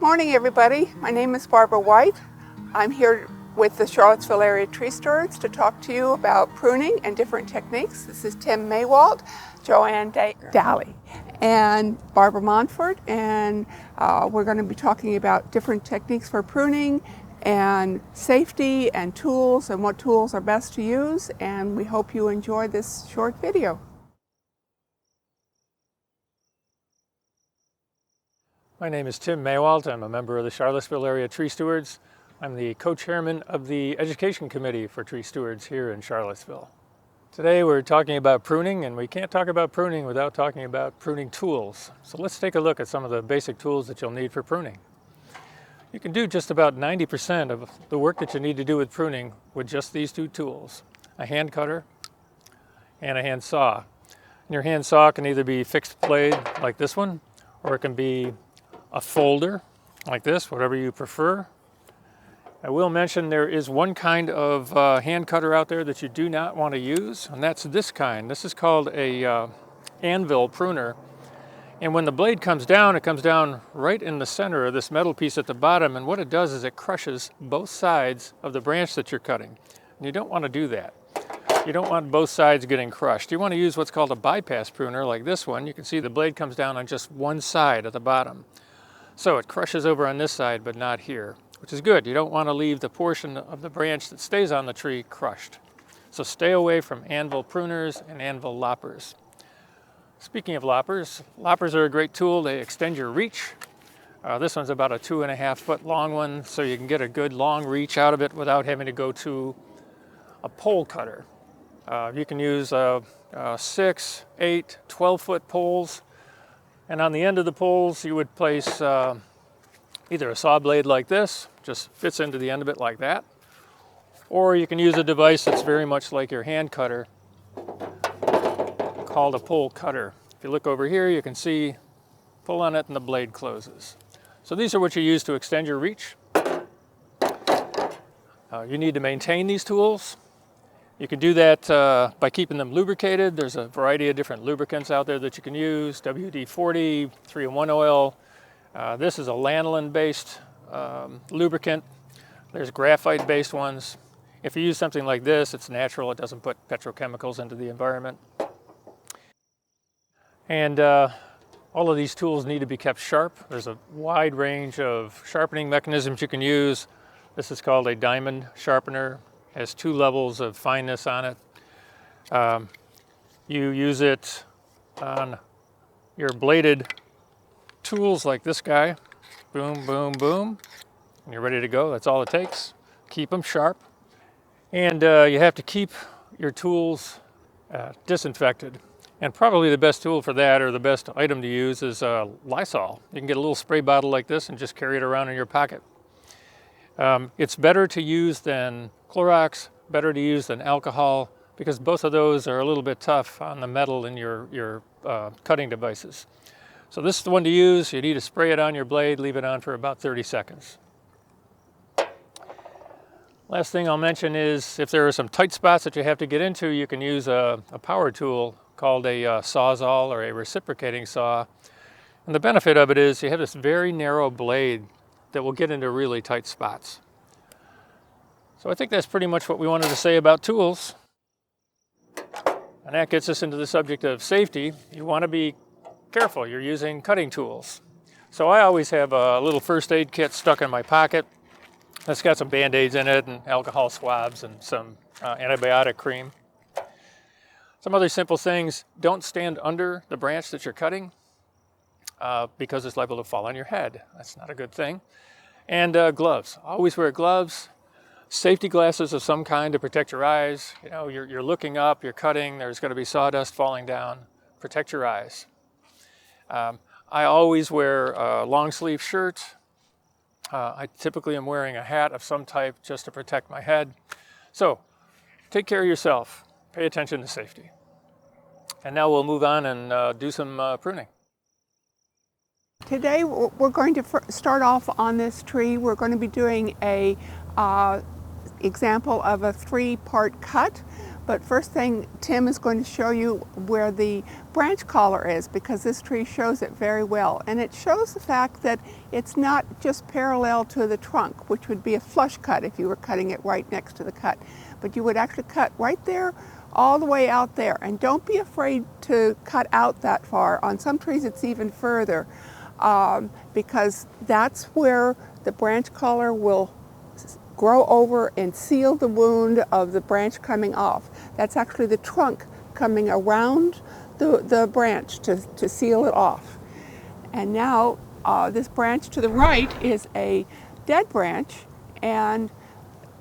morning, everybody. My name is Barbara White. I'm here with the Charlottesville Area Tree Stewards to talk to you about pruning and different techniques. This is Tim Maywalt, Joanne Daly, and Barbara Montfort, and we're going to be talking about different techniques for pruning and safety and tools and what tools are best to use, and we hope you enjoy this short video. My name is Tim Maywalt. I'm a member of the Charlottesville Area Tree Stewards. I'm the co-chairman of the Education Committee for Tree Stewards here in Charlottesville. Today we're talking about pruning, and we can't talk about pruning without talking about pruning tools. So let's take a look at some of the basic tools that you'll need for pruning. You can do just about 90% of the work that you need to do with pruning with just these two tools, a hand cutter and a hand saw. And your hand saw can either be fixed blade like this one, or it can be a folder like this, whatever you prefer. I will mention there is one kind of hand cutter out there that you do not want to use, and that's this kind. This is called a anvil pruner. And when the blade comes down, it comes down right in the center of this metal piece at the bottom, and what it does is it crushes both sides of the branch that you're cutting. And you don't want to do that. You don't want both sides getting crushed. You want to use what's called a bypass pruner like this one. You can see the blade comes down on just one side at the bottom. So it crushes over on this side, but not here, which is good. You don't want to leave the portion of the branch that stays on the tree crushed. So stay away from anvil pruners and anvil loppers. Speaking of loppers, loppers are a great tool. They extend your reach. This one's about a 2.5 foot long one, so you can get a good long reach out of it without having to go to a pole cutter. You can use 6, 8, 12 foot poles. And on the end of the poles, you would place either a saw blade like this, just fits into the end of it like that, or you can use a device that's very much like your hand cutter, called a pole cutter. If you look over here, you can see, pull on it and the blade closes. So these are what you use to extend your reach. You need to maintain these tools. You can do that by keeping them lubricated. There's a variety of different lubricants out there that you can use. WD-40, 3-in-1 oil. This is a lanolin-based lubricant. There's graphite-based ones. If you use something like this, it's natural. It doesn't put petrochemicals into the environment. And all of these tools need to be kept sharp. There's a wide range of sharpening mechanisms you can use. This is called a diamond sharpener. Has 2 levels of fineness on it. You use it on your bladed tools like this guy. Boom, boom, boom. And you're ready to go. That's all it takes. Keep them sharp. And you have to keep your tools disinfected. And probably the best tool for that, or the best item to use, is Lysol. You can get a little spray bottle like this and just carry it around in your pocket. It's better to use than Clorox, better to use than alcohol, because both of those are a little bit tough on the metal in your cutting devices. So this is the one to use. You need to spray it on your blade, leave it on for about 30 seconds. Last thing I'll mention is if there are some tight spots that you have to get into, you can use a power tool called a Sawzall or a reciprocating saw. And the benefit of it is you have this very narrow blade that will get into really tight spots. So I think that's pretty much what we wanted to say about tools. And that gets us into the subject of safety. You want to be careful. You're using cutting tools. So I always have a little first aid kit stuck in my pocket. It's got some Band-Aids in it and alcohol swabs and some antibiotic cream. Some other simple things: don't stand under the branch that you're cutting because it's liable to fall on your head. That's not a good thing. And gloves. Always wear gloves. Safety glasses of some kind to protect your eyes. You know, you're looking up, you're cutting, there's going to be sawdust falling down. Protect your eyes. I always wear a long sleeve shirt. I typically am wearing a hat of some type just to protect my head. So take care of yourself. Pay attention to safety. And now we'll move on and do some pruning. Today we're going to start off on this tree. We're going to be doing a example of a 3-part cut. But first thing, Tim is going to show you where the branch collar is, because this tree shows it very well. And it shows the fact that it's not just parallel to the trunk, which would be a flush cut if you were cutting it right next to the cut. But you would actually cut right there, all the way out there. And don't be afraid to cut out that far. On some trees it's even further, because that's where the branch collar will grow over and seal the wound of the branch coming off. That's actually the trunk coming around the branch to seal it off. And now this branch to the right is a dead branch, and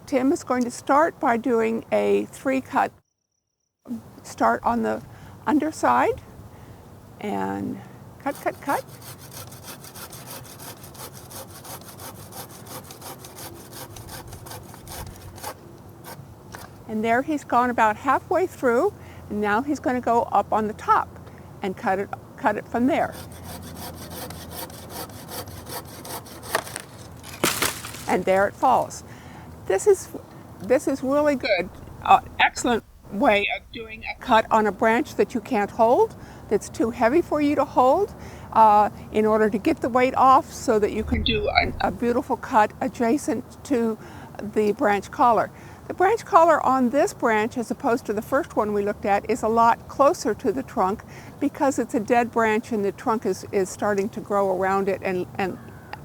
Tim is going to start by doing a 3-cut. Start on the underside and cut, cut, cut. And there he's gone about halfway through, and now he's going to go up on the top and cut it from there. And there it falls. This is really good. Excellent way of doing a cut on a branch that you can't hold, that's too heavy for you to hold, in order to get the weight off so that you can do a beautiful cut adjacent to the branch collar. The branch collar on this branch, as opposed to the first one we looked at, is a lot closer to the trunk because it's a dead branch and the trunk is starting to grow around it and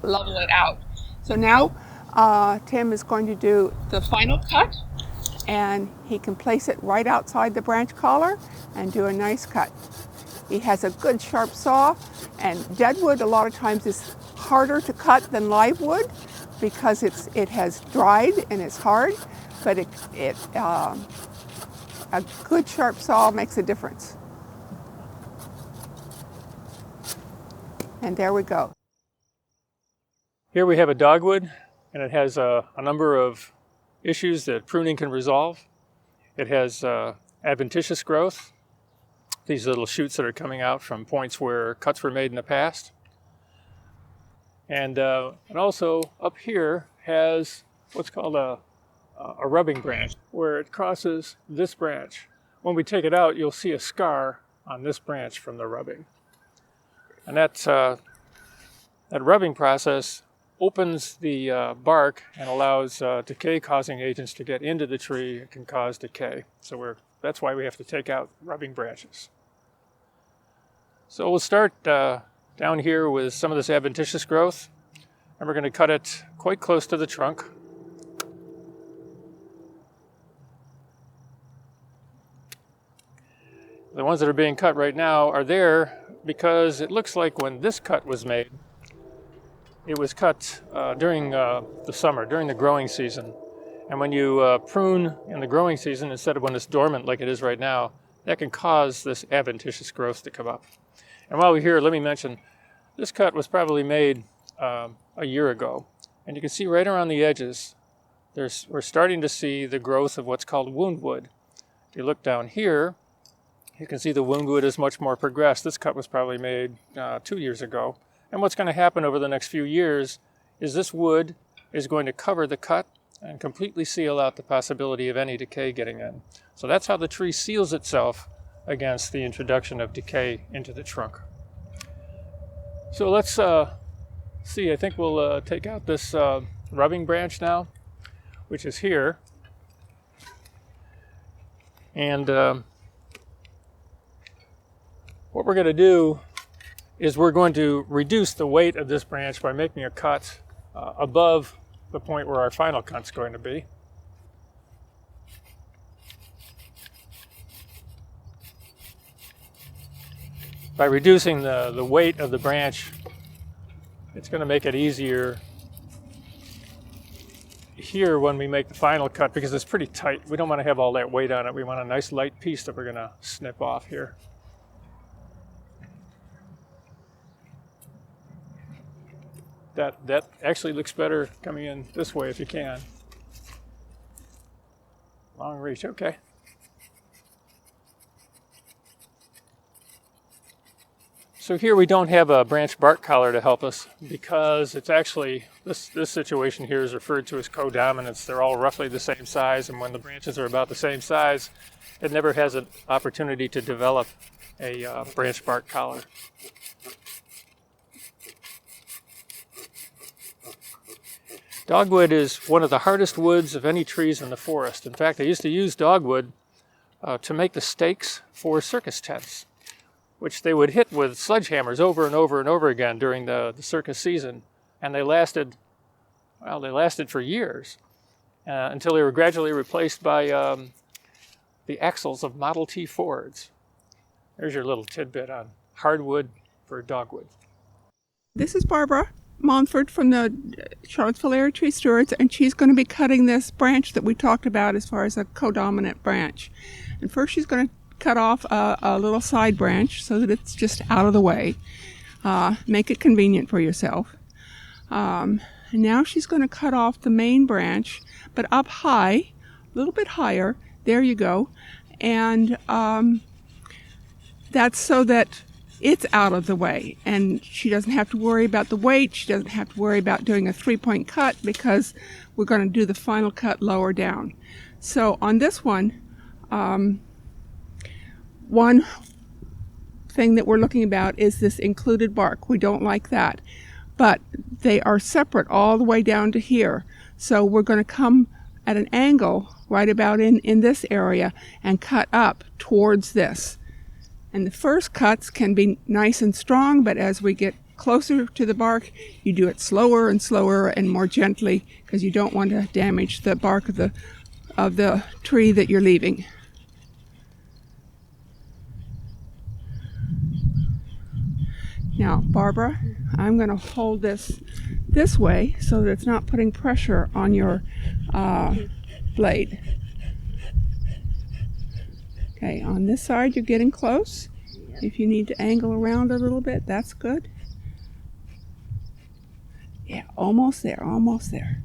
level it out. So now Tim is going to do the final cut, and he can place it right outside the branch collar and do a nice cut. He has a good sharp saw, and dead wood a lot of times is harder to cut than live wood because it has dried and it's hard. But a good sharp saw makes a difference. And there we go. Here we have a dogwood, and it has a number of issues that pruning can resolve. It has adventitious growth, these little shoots that are coming out from points where cuts were made in the past. And also up here has what's called a rubbing branch, where it crosses this branch. When we take it out, you'll see a scar on this branch from the rubbing. And that rubbing process opens the bark and allows decay-causing agents to get into the tree. It can cause decay. So that's why we have to take out rubbing branches. So we'll start down here with some of this adventitious growth, and we're going to cut it quite close to the trunk. The ones that are being cut right now are there because it looks like when this cut was made, it was cut during the summer, during the growing season. And when you prune in the growing season instead of when it's dormant like it is right now, that can cause this adventitious growth to come up. And while we're here, let me mention, this cut was probably made a year ago. And you can see right around the edges, we're starting to see the growth of what's called wound wood. If you look down here, you can see the wound wood is much more progressed. This cut was probably made 2 years ago. And what's going to happen over the next few years is this wood is going to cover the cut and completely seal out the possibility of any decay getting in. So that's how the tree seals itself against the introduction of decay into the trunk. So let's see, I think we'll take out this rubbing branch now, which is here. And what we're going to do is we're going to reduce the weight of this branch by making a cut above the point where our final cut's going to be. By reducing the weight of the branch, it's going to make it easier here when we make the final cut, because it's pretty tight. We don't want to have all that weight on it. We want a nice light piece that we're going to snip off here. That actually looks better coming in this way if you can. Long reach, okay. So here we don't have a branch bark collar to help us because it's actually, this situation here is referred to as codominance. They're all roughly the same size, and when the branches are about the same size, it never has an opportunity to develop a branch bark collar. Dogwood is one of the hardest woods of any trees in the forest. In fact, I used to use dogwood to make the stakes for circus tents, which they would hit with sledgehammers over and over and over again during the circus season. And they lasted for years until they were gradually replaced by the axles of Model T Fords. There's your little tidbit on hardwood for dogwood. This is Barbara Montford from the Charlottesville Area Tree Stewards, and she's going to be cutting this branch that we talked about as far as a codominant branch. And first she's going to cut off a little side branch so that it's just out of the way. Make it convenient for yourself. And now she's going to cut off the main branch, but up high, a little bit higher. There you go. And that's so that it's out of the way, and she doesn't have to worry about the weight. She doesn't have to worry about doing a 3-point cut because we're going to do the final cut lower down. So on this one, one thing that we're looking about is this included bark. We don't like that, but they are separate all the way down to here. So we're going to come at an angle right about in this area and cut up towards this. And the first cuts can be nice and strong, but as we get closer to the bark, you do it slower and slower and more gently because you don't want to damage the bark of the tree that you're leaving. Now, Barbara, I'm going to hold this way so that it's not putting pressure on your blade. Okay, on this side you're getting close. If you need to angle around a little bit, that's good. Yeah, almost there, almost there.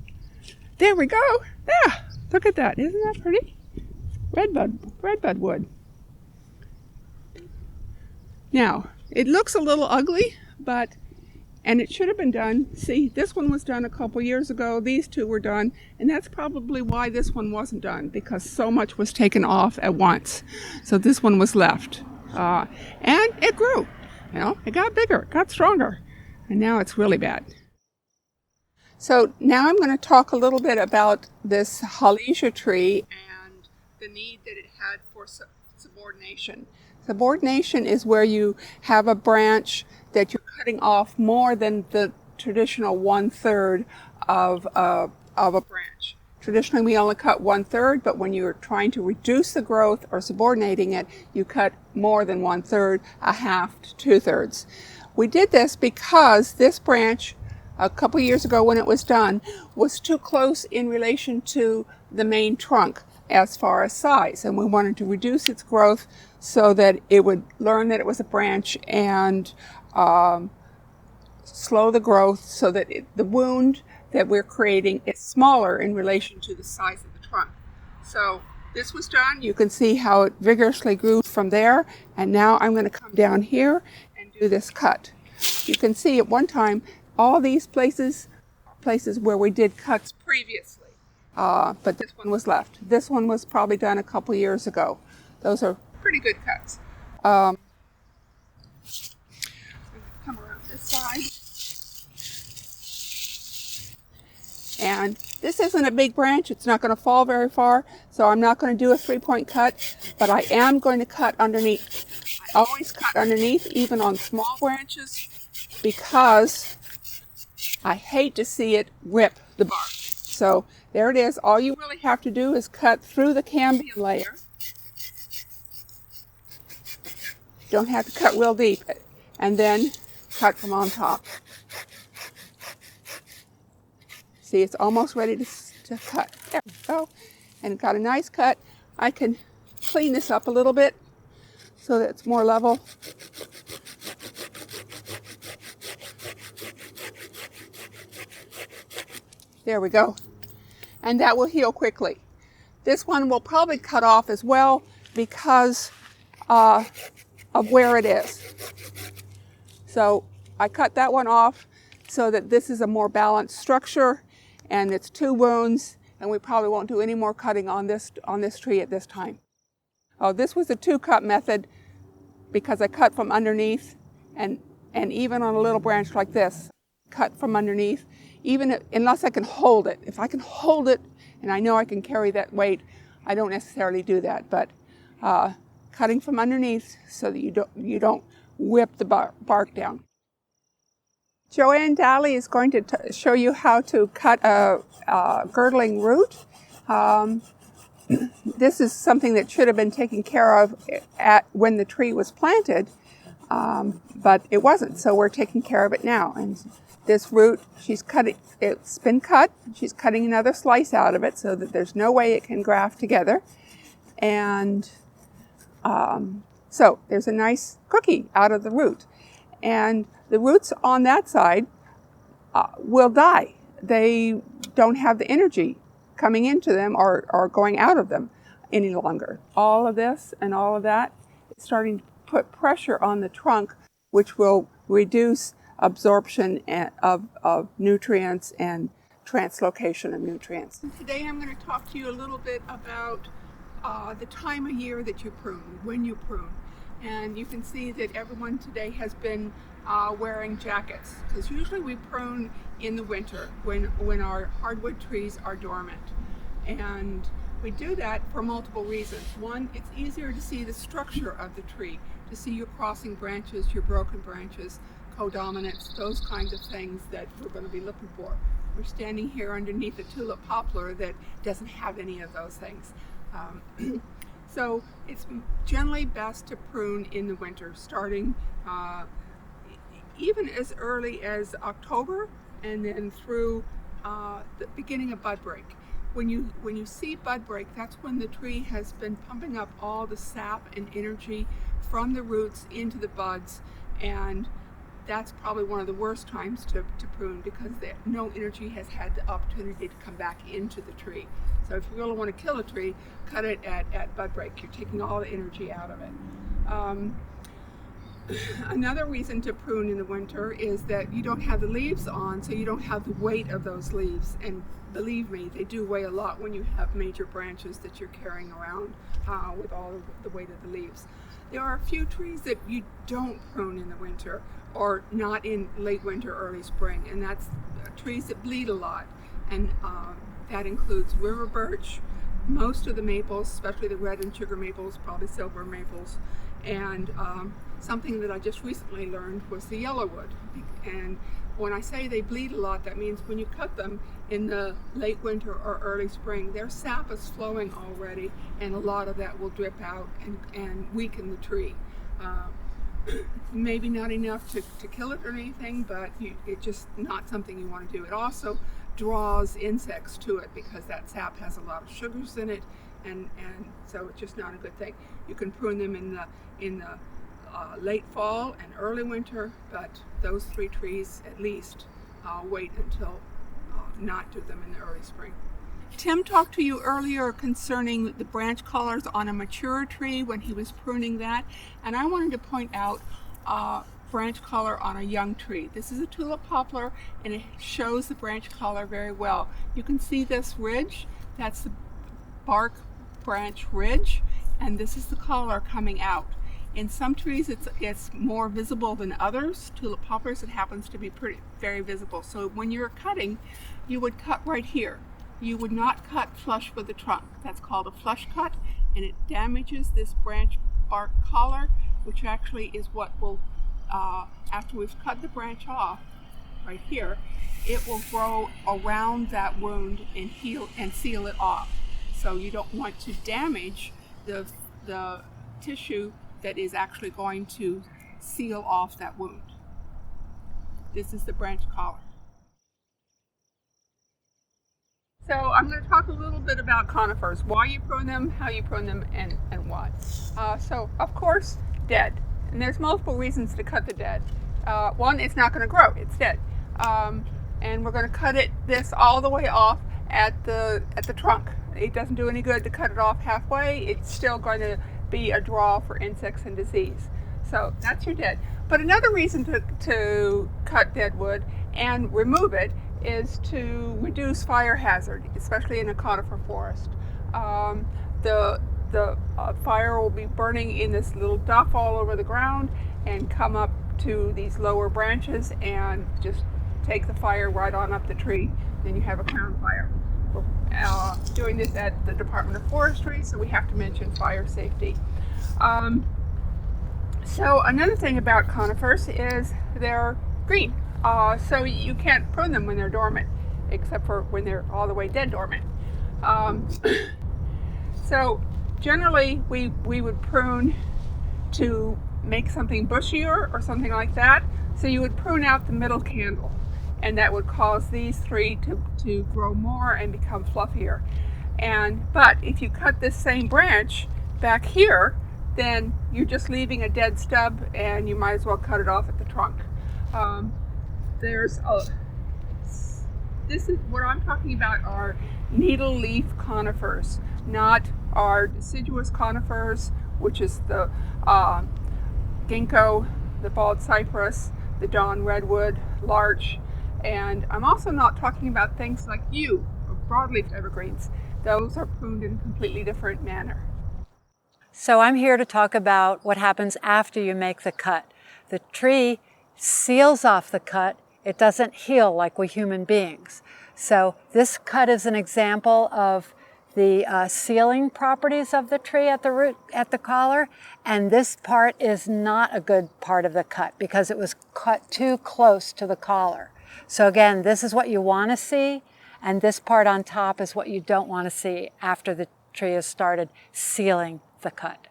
There we go. Yeah, look at that. Isn't that pretty? Redbud wood. Now, it looks a little ugly, and it should have been done. See, this one was done a couple years ago. These two were done, and that's probably why this one wasn't done, because so much was taken off at once. So this one was left. And it grew. It got bigger, it got stronger, and now it's really bad. So now I'm going to talk a little bit about this Halesia tree and the need that it had for subordination. Subordination is where you have a branch that you're cutting off more than the traditional 1/3 of a branch. Traditionally, we only cut 1/3, but when you're trying to reduce the growth or subordinating it, you cut more than 1/3, 1/2 to 2/3. We did this because this branch, a couple years ago when it was done, was too close in relation to the main trunk as far as size, and we wanted to reduce its growth so that it would learn that it was a branch and slow the growth so that the wound that we're creating is smaller in relation to the size of the trunk. So this was done. You can see how it vigorously grew from there, and now I'm going to come down here and do this cut. You can see at one time all these places where we did cuts previously, but this one was left. This one was probably done a couple years ago. Those are pretty good cuts. Come around this side. And this isn't a big branch. It's not going to fall very far, so I'm not going to do a 3-point cut, but I am going to cut underneath. I always cut underneath, even on small branches, because I hate to see it rip the bark. So there it is. All you really have to do is cut through the cambium layer. You don't have to cut real deep, and then cut from on top. See, it's almost ready to cut. There we go. And it got a nice cut. I can clean this up a little bit so that it's more level. There we go. And that will heal quickly. This one will probably cut off as well because of where it is. So I cut that one off so that this is a more balanced structure, and it's 2 wounds, and we probably won't do any more cutting on this tree at this time. Oh, this was a 2-cut method because I cut from underneath, and even on a little branch like this, cut from underneath, unless I can hold it. If I can hold it and I know I can carry that weight, I don't necessarily do that, but cutting from underneath so that you don't whip the bark down. Joanne Daly is going to show you how to cut a girdling root. This is something that should have been taken care of when the tree was planted, but it wasn't, so we're taking care of it now. And this root, it's been cut. She's cutting another slice out of it so that there's no way it can graft together. And so there's a nice cookie out of the root. And the roots on that side will die. They don't have the energy coming into them or going out of them any longer. All of this and all of that is starting to put pressure on the trunk, which will reduce absorption of nutrients and translocation of nutrients. Today I'm going to talk to you a little bit about the time of year that you prune, when you prune. And you can see that everyone today has been wearing jackets, because usually we prune in the winter when our hardwood trees are dormant. And we do that for multiple reasons. One, it's easier to see the structure of the tree, to see your crossing branches, your broken branches, codominants, those kinds of things that we're going to be looking for. We're standing here underneath a tulip poplar that doesn't have any of those things. So it's generally best to prune in the winter, starting even as early as October and then through the beginning of bud break. When you see bud break, that's when the tree has been pumping up all the sap and energy from the roots into the buds, and that's probably one of the worst times to prune, because no energy has had the opportunity to come back into the tree. So if you really want to kill a tree, cut it at bud break. You're taking all the energy out of it. Another reason to prune in the winter is that you don't have the leaves on, so you don't have the weight of those leaves. And believe me, they do weigh a lot when you have major branches that you're carrying around with all of the weight of the leaves. There are a few trees that you don't prune in the winter, or not in late winter, early spring, and that's trees that bleed a lot. And that includes river birch, most of the maples, especially the red and sugar maples, probably silver maples, and something that I just recently learned was the yellowwood. And when I say they bleed a lot, that means when you cut them in the late winter or early spring, their sap is flowing already, and a lot of that will drip out and weaken the tree. Maybe not enough to kill it or anything, but it's just not something you want to do. It also draws insects to it because that sap has a lot of sugars in it, and so it's just not a good thing. You can prune them in the late fall and early winter, but those 3 trees at least wait until not do them in the early spring. Tim talked to you earlier concerning the branch collars on a mature tree when he was pruning that, and I wanted to point out branch collar on a young tree. This is a tulip poplar, and it shows the branch collar very well. You can see this ridge, that's the bark branch ridge, and this is the collar coming out. In some trees it's more visible than others. Tulip poplars, it happens to be very visible. So when you're cutting, you would cut right here. You would not cut flush with the trunk. That's called a flush cut, and it damages this branch bark collar, which actually is what will, after we've cut the branch off right here, it will grow around that wound and heal and seal it off. So you don't want to damage the tissue that is actually going to seal off that wound. This is the branch collar. So I'm going to talk a little bit about conifers, why you prune them, how you prune them, and why. So of course, dead. And there's multiple reasons to cut the dead. One, it's not going to grow, it's dead. And we're going to cut this all the way off at the trunk. It doesn't do any good to cut it off halfway. It's still going to be a draw for insects and disease. So that's your dead. But another reason to cut dead wood and remove it is to reduce fire hazard, especially in a conifer forest. The fire will be burning in this little duff all over the ground and come up to these lower branches and just take the fire right on up the tree. Then you have a crown fire. We're doing this at the Department of Forestry, so we have to mention fire safety. So another thing about conifers is they're green. So you can't prune them when they're dormant, except for when they're all the way dead dormant. So generally we would prune to make something bushier or something like that. So you would prune out the middle candle, and that would cause these three to grow more and become fluffier. But if you cut this same branch back here, then you're just leaving a dead stub, and you might as well cut it off at the trunk. This is what I'm talking about are needle leaf conifers, not our deciduous conifers, which is the ginkgo, the bald cypress, the dawn redwood, larch, and I'm also not talking about things like yew or broadleaf evergreens. Those are pruned in a completely different manner. So I'm here to talk about what happens after you make the cut. The tree seals off the cut. It doesn't heal like we human beings. So this cut is an example of the sealing properties of the tree at the root, at the collar, and this part is not a good part of the cut because it was cut too close to the collar. So again, this is what you want to see, and this part on top is what you don't want to see after the tree has started sealing the cut.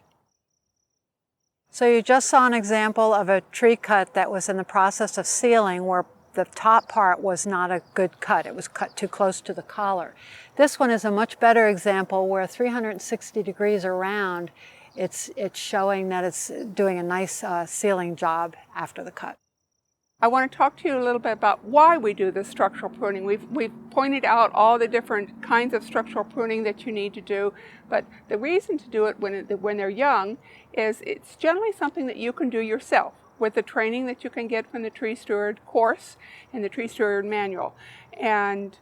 So you just saw an example of a tree cut that was in the process of sealing where the top part was not a good cut. It was cut too close to the collar. This one is a much better example where 360 degrees around, it's showing that it's doing a nice sealing job after the cut. I want to talk to you a little bit about why we do this structural pruning. We've pointed out all the different kinds of structural pruning that you need to do, but the reason to do it when they're young is it's generally something that you can do yourself with the training that you can get from the Tree Steward course and the Tree Steward manual. And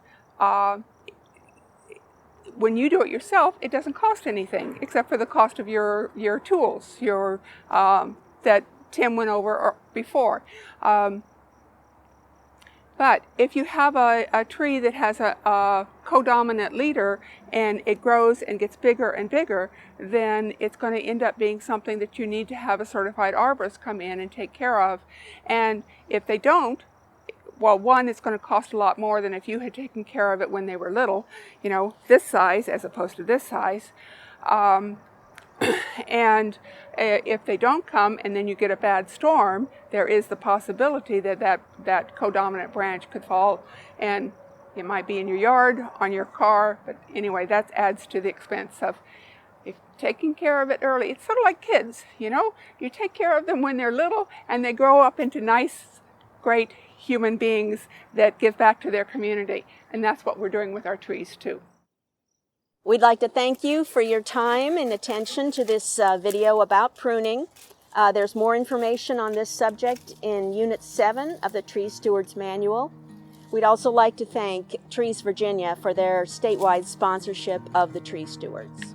when you do it yourself, it doesn't cost anything except for the cost of your tools, that Tim went over before. But if you have a tree that has a codominant leader and it grows and gets bigger and bigger, then it's going to end up being something that you need to have a certified arborist come in and take care of. And if they don't, well, one, it's going to cost a lot more than if you had taken care of it when they were little, you know, this size as opposed to this size. And if they don't come and then you get a bad storm, there is the possibility that that codominant branch could fall, and it might be in your yard, on your car, but anyway, that adds to the expense of if taking care of it early. It's sort of like kids, you know, you take care of them when they're little and they grow up into nice, great human beings that give back to their community, and that's what we're doing with our trees too. We'd like to thank you for your time and attention to this video about pruning. There's more information on this subject in Unit 7 of the Tree Stewards Manual. We'd also like to thank Trees Virginia for their statewide sponsorship of the Tree Stewards.